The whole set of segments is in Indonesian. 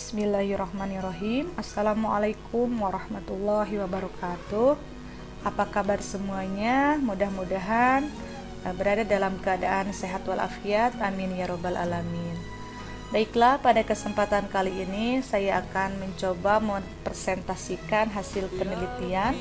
Bismillahirrahmanirrahim. Assalamualaikum warahmatullahi wabarakatuh. Apa kabar semuanya? Mudah-mudahan berada dalam keadaan sehat walafiat. Amin ya robbal alamin. Baiklah, pada kesempatan kali ini saya akan mencoba mempresentasikan hasil penelitian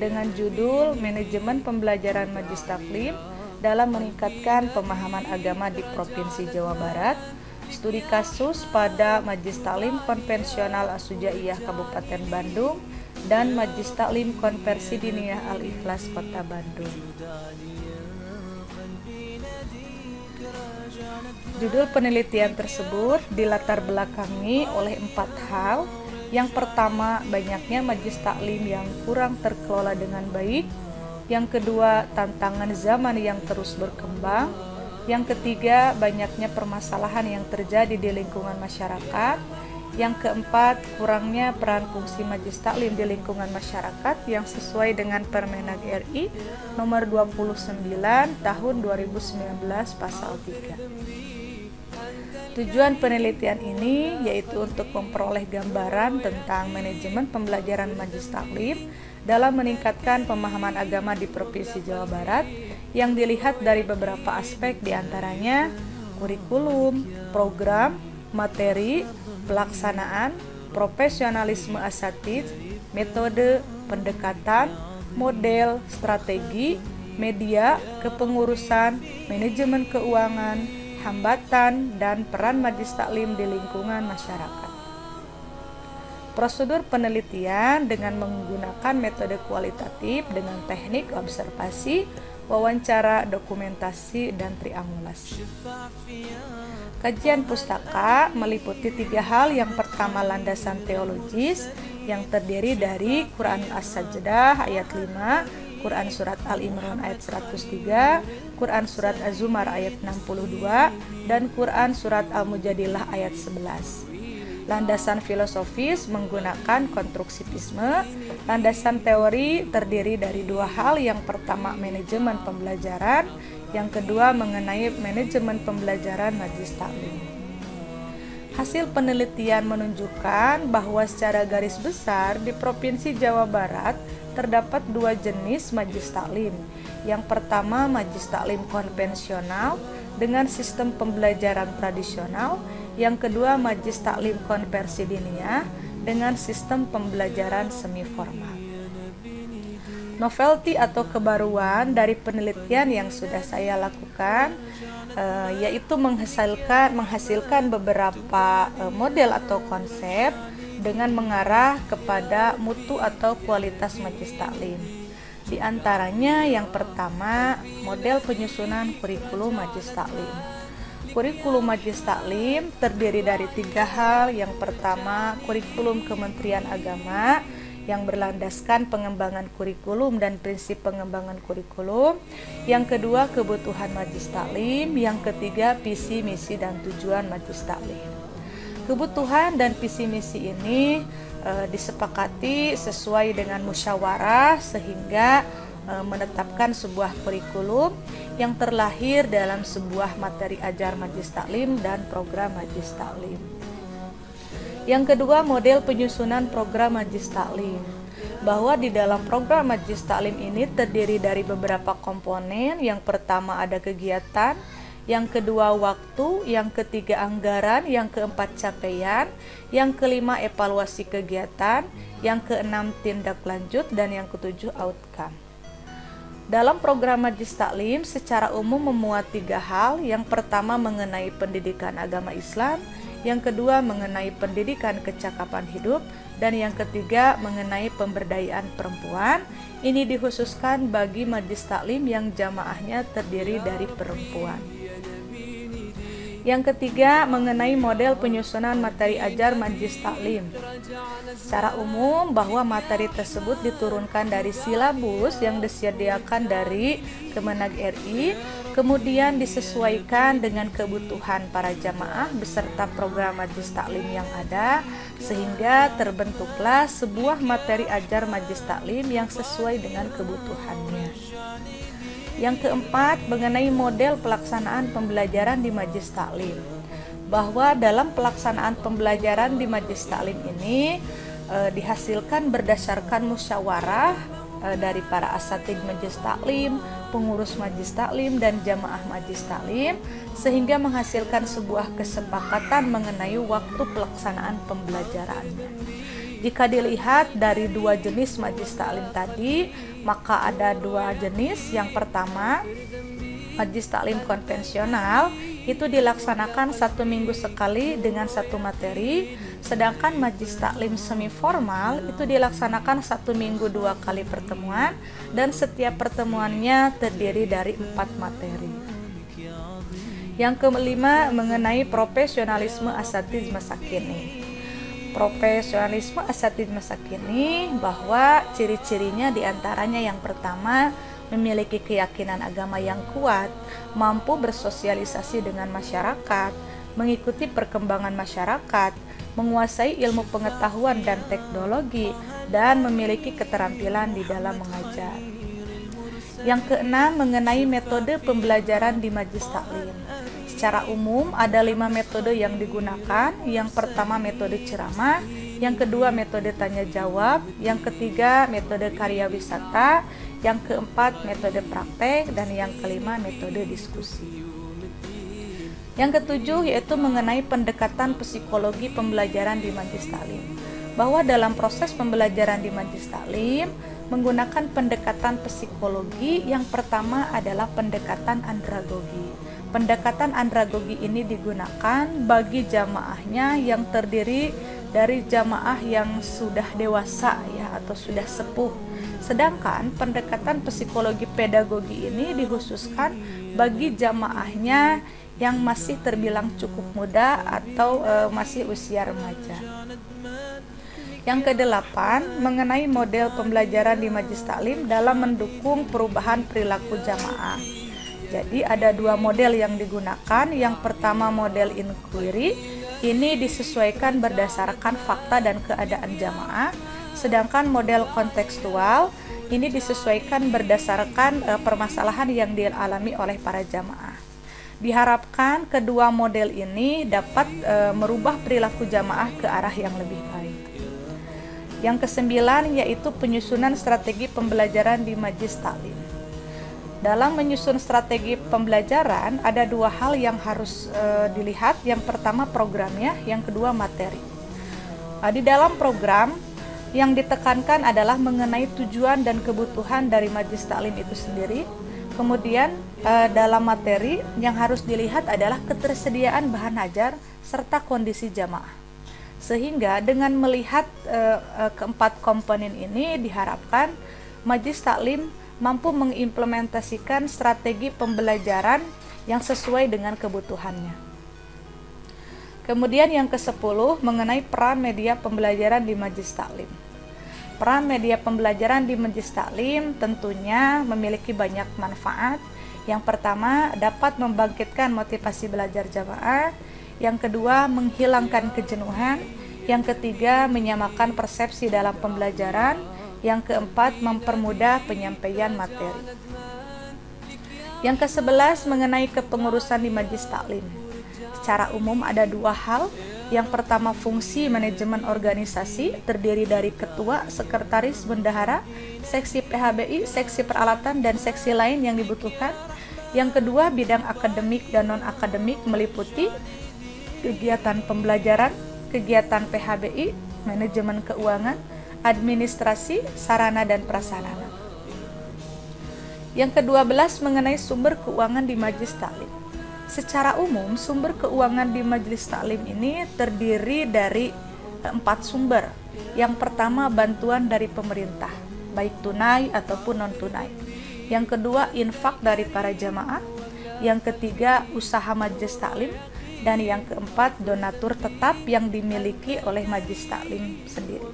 dengan judul Manajemen Pembelajaran Majelis Taklim dalam meningkatkan pemahaman agama di Provinsi Jawa Barat. Studi kasus pada Majelis Taklim Konvensional As-Sujaiyah Kabupaten Bandung dan Majelis Taklim Konversi Diniyah Al-Ikhlas Kota Bandung. Judul penelitian tersebut dilatar belakangi oleh 4 hal. Yang pertama, banyaknya majelis taklim yang kurang terkelola dengan baik. Yang kedua, tantangan zaman yang terus berkembang. Yang ketiga, banyaknya permasalahan yang terjadi di lingkungan masyarakat. Yang keempat, kurangnya peran fungsi majelis taklim di lingkungan masyarakat yang sesuai dengan Permenag RI nomor 29 tahun 2019 pasal 3. Tujuan penelitian ini yaitu untuk memperoleh gambaran tentang manajemen pembelajaran majelis taklim dalam meningkatkan pemahaman agama di Provinsi Jawa Barat yang dilihat dari beberapa aspek, diantaranya kurikulum, program, materi, pelaksanaan, profesionalisme asatidz, metode, pendekatan, model, strategi, media, kepengurusan, manajemen keuangan, hambatan, dan peran majelis taklim di lingkungan masyarakat. Prosedur penelitian dengan menggunakan metode kualitatif dengan teknik observasi, wawancara, dokumentasi, dan triangulasi. Kajian pustaka meliputi 3 hal. Yang pertama, landasan teologis yang terdiri dari Quran As-Sajdah ayat 5, Quran Surat Al-Imran ayat 103, Quran Surat Az-Zumar ayat 62, dan Quran Surat Al-Mujadilah ayat 11. Landasan filosofis menggunakan konstruktivisme. Landasan teori terdiri dari 2 hal. Yang pertama, manajemen pembelajaran. Yang kedua, mengenai manajemen pembelajaran majelis taklim. Hasil penelitian menunjukkan bahwa secara garis besar di Provinsi Jawa Barat terdapat 2 jenis majelis taklim. Yang pertama, majelis taklim konvensional dengan sistem pembelajaran tradisional. Yang kedua, majelis taklim konversi diniyah dengan sistem pembelajaran semi formal. Novelty atau kebaruan dari penelitian yang sudah saya lakukan yaitu menghasilkan beberapa model atau konsep dengan mengarah kepada mutu atau kualitas majelis taklim. Di antaranya yang pertama, model penyusunan kurikulum majelis taklim. Kurikulum majelis taklim terdiri dari 3 hal. Yang pertama, kurikulum Kementerian Agama yang berlandaskan pengembangan kurikulum dan prinsip pengembangan kurikulum. Yang kedua, kebutuhan majelis taklim. Yang ketiga, visi, misi, dan tujuan majelis taklim. Kebutuhan dan visi misi ini disepakati sesuai dengan musyawarah sehingga menetapkan sebuah kurikulum yang terlahir dalam sebuah materi ajar majelis taklim dan program majelis taklim. Yang kedua, model penyusunan program majelis taklim, bahwa di dalam program majelis taklim ini terdiri dari beberapa komponen. Yang pertama ada kegiatan, yang kedua waktu, yang ketiga anggaran, yang keempat capaian, yang kelima evaluasi kegiatan, yang keenam tindak lanjut, dan yang ketujuh outcome. Dalam program majelis taklim secara umum memuat 3 hal. Yang pertama, mengenai pendidikan agama Islam. Yang kedua, mengenai pendidikan kecakapan hidup. Dan yang ketiga, mengenai pemberdayaan perempuan. Ini dikhususkan bagi majelis taklim yang jamaahnya terdiri dari perempuan. Yang ketiga, mengenai model penyusunan materi ajar majelis taklim. Secara umum, bahwa materi tersebut diturunkan dari silabus yang disediakan dari Kemenag RI, kemudian disesuaikan dengan kebutuhan para jamaah beserta program majelis taklim yang ada, sehingga terbentuklah sebuah materi ajar majelis taklim yang sesuai dengan kebutuhannya. Yang keempat, mengenai model pelaksanaan pembelajaran di majelis taklim. bahwa dalam pelaksanaan pembelajaran di Majelis Taklim ini dihasilkan berdasarkan musyawarah dari para asatidz Majelis Taklim, pengurus Majelis Taklim dan jamaah Majelis Taklim, sehingga menghasilkan sebuah kesepakatan mengenai waktu pelaksanaan pembelajarannya. Jika dilihat dari dua jenis Majelis Taklim tadi, maka ada dua jenis. Yang pertama, Majelis Taklim konvensional itu dilaksanakan 1 minggu sekali dengan 1 materi, sedangkan Majelis Taklim semi formal itu dilaksanakan 1 minggu 2 kali pertemuan dan setiap pertemuannya terdiri dari 4 materi. Yang kelima, mengenai profesionalisme asatidz masa kini. Profesionalisme asatidz masa kini bahwa ciri-cirinya diantaranya yang pertama, memiliki keyakinan agama yang kuat, mampu bersosialisasi dengan masyarakat, mengikuti perkembangan masyarakat, menguasai ilmu pengetahuan dan teknologi, dan memiliki keterampilan di dalam mengajar. Yang keenam, mengenai metode pembelajaran di Majelis Taklim. Secara umum ada 5 metode yang digunakan. Yang pertama metode ceramah, yang kedua metode tanya jawab, yang ketiga metode karya wisata, yang keempat metode praktek, dan yang kelima metode diskusi. Yang ketujuh yaitu mengenai pendekatan psikologi pembelajaran di Majelis Taklim, bahwa dalam proses pembelajaran di Majelis Taklim menggunakan pendekatan psikologi. Yang pertama adalah pendekatan andragogi. Pendekatan andragogi ini digunakan bagi jamaahnya yang terdiri dari jamaah yang sudah dewasa ya, atau sudah sepuh. Sedangkan pendekatan psikologi pedagogi ini dikhususkan bagi jamaahnya yang masih terbilang cukup muda atau masih usia remaja. Yang kedelapan, mengenai model pembelajaran di Majelis Taklim dalam mendukung perubahan perilaku jamaah. Jadi ada 2 model yang digunakan. Yang pertama model inquiry, ini disesuaikan berdasarkan fakta dan keadaan jamaah. Sedangkan model kontekstual ini disesuaikan berdasarkan permasalahan yang dialami oleh para jamaah. Diharapkan kedua model ini dapat merubah perilaku jamaah ke arah yang lebih baik. Yang kesembilan yaitu penyusunan strategi pembelajaran di Majelis Taklim. Dalam menyusun strategi pembelajaran ada 2 hal yang harus dilihat. Yang pertama programnya, yang kedua materi. Di dalam program yang ditekankan adalah mengenai tujuan dan kebutuhan dari Majelis Taklim itu sendiri. Kemudian dalam materi yang harus dilihat adalah ketersediaan bahan ajar serta kondisi jamaah. Sehingga dengan melihat keempat komponen ini diharapkan Majelis Taklim mampu mengimplementasikan strategi pembelajaran yang sesuai dengan kebutuhannya. Kemudian yang ke-10 mengenai peran media pembelajaran di Majelis Taklim. Peran media pembelajaran di Majelis Taklim tentunya memiliki banyak manfaat. Yang pertama, dapat membangkitkan motivasi belajar jamaah. Yang kedua, menghilangkan kejenuhan. Yang ketiga, menyamakan persepsi dalam pembelajaran. Yang keempat, mempermudah penyampaian materi. Yang ke-11 mengenai kepengurusan di Majelis Taklim. Secara umum ada 2 hal. Yang pertama, fungsi manajemen organisasi terdiri dari ketua, sekretaris, bendahara, seksi PHBI, seksi peralatan, dan seksi lain yang dibutuhkan. Yang kedua, bidang akademik dan non-akademik meliputi kegiatan pembelajaran, kegiatan PHBI, manajemen keuangan, administrasi, sarana dan prasarana. Yang ke-12 mengenai sumber keuangan di Majelis Taklim. Secara umum, sumber keuangan di Majelis Taklim ini terdiri dari 4 sumber. Yang pertama, bantuan dari pemerintah, baik tunai ataupun non-tunai. Yang kedua, infak dari para jamaah. Yang ketiga, usaha Majelis Taklim. Dan yang keempat, donatur tetap yang dimiliki oleh Majelis Taklim sendiri.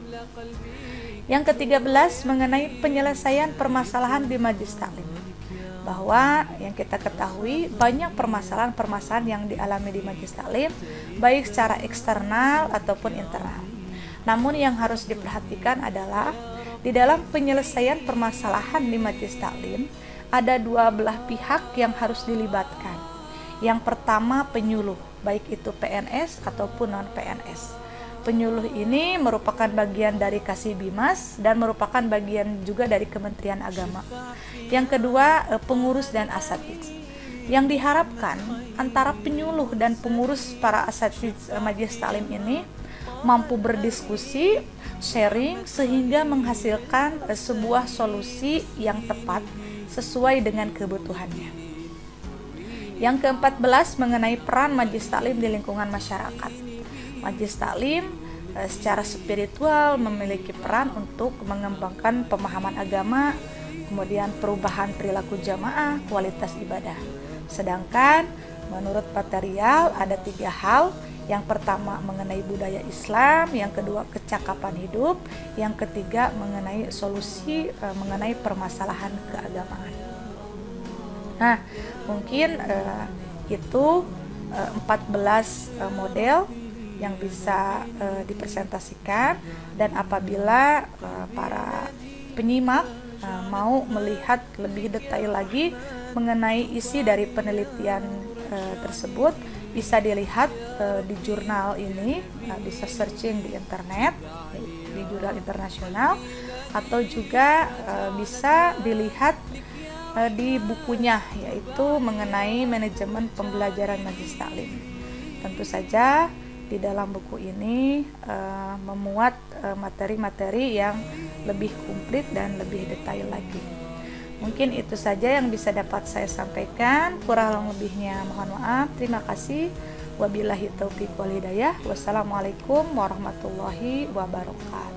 Yang ke-13 mengenai penyelesaian permasalahan di Majelis Taklim. Bahwa yang kita ketahui banyak permasalahan-permasalahan yang dialami di Majelis Taklim baik secara eksternal ataupun internal. Namun yang harus diperhatikan adalah di dalam penyelesaian permasalahan di Majelis Taklim ada 2 belah pihak yang harus dilibatkan. Yang pertama penyuluh, baik itu PNS ataupun non-PNS. Penyuluh ini merupakan bagian dari Kasibimas dan merupakan bagian juga dari Kementerian Agama. Yang kedua, pengurus dan asatidz. Yang diharapkan antara penyuluh dan pengurus para asatidz Majelis Taklim ini mampu berdiskusi, sharing, sehingga menghasilkan sebuah solusi yang tepat sesuai dengan kebutuhannya. Yang ke-14 mengenai peran Majelis Taklim di lingkungan masyarakat. Majelis Taklim secara spiritual memiliki peran untuk mengembangkan pemahaman agama, kemudian perubahan perilaku jamaah, kualitas ibadah. Sedangkan menurut material ada 3 hal. Yang pertama mengenai budaya Islam, yang kedua kecakapan hidup, yang ketiga mengenai solusi mengenai permasalahan keagamaan. Nah, mungkin itu 14 model yang bisa dipresentasikan, dan apabila para penyimak mau melihat lebih detail lagi mengenai isi dari penelitian tersebut, bisa dilihat di jurnal ini, bisa searching di internet, di jurnal internasional, atau juga bisa dilihat di bukunya, yaitu mengenai manajemen pembelajaran Majelis Taklim. Tentu saja di dalam buku ini memuat materi-materi yang lebih komplit dan lebih detail lagi. Mungkin itu saja yang bisa dapat saya sampaikan. Kurang lebihnya mohon maaf. Terima kasih. Wabillahi taufiq wal hidayah. Wassalamualaikum warahmatullahi wabarakatuh.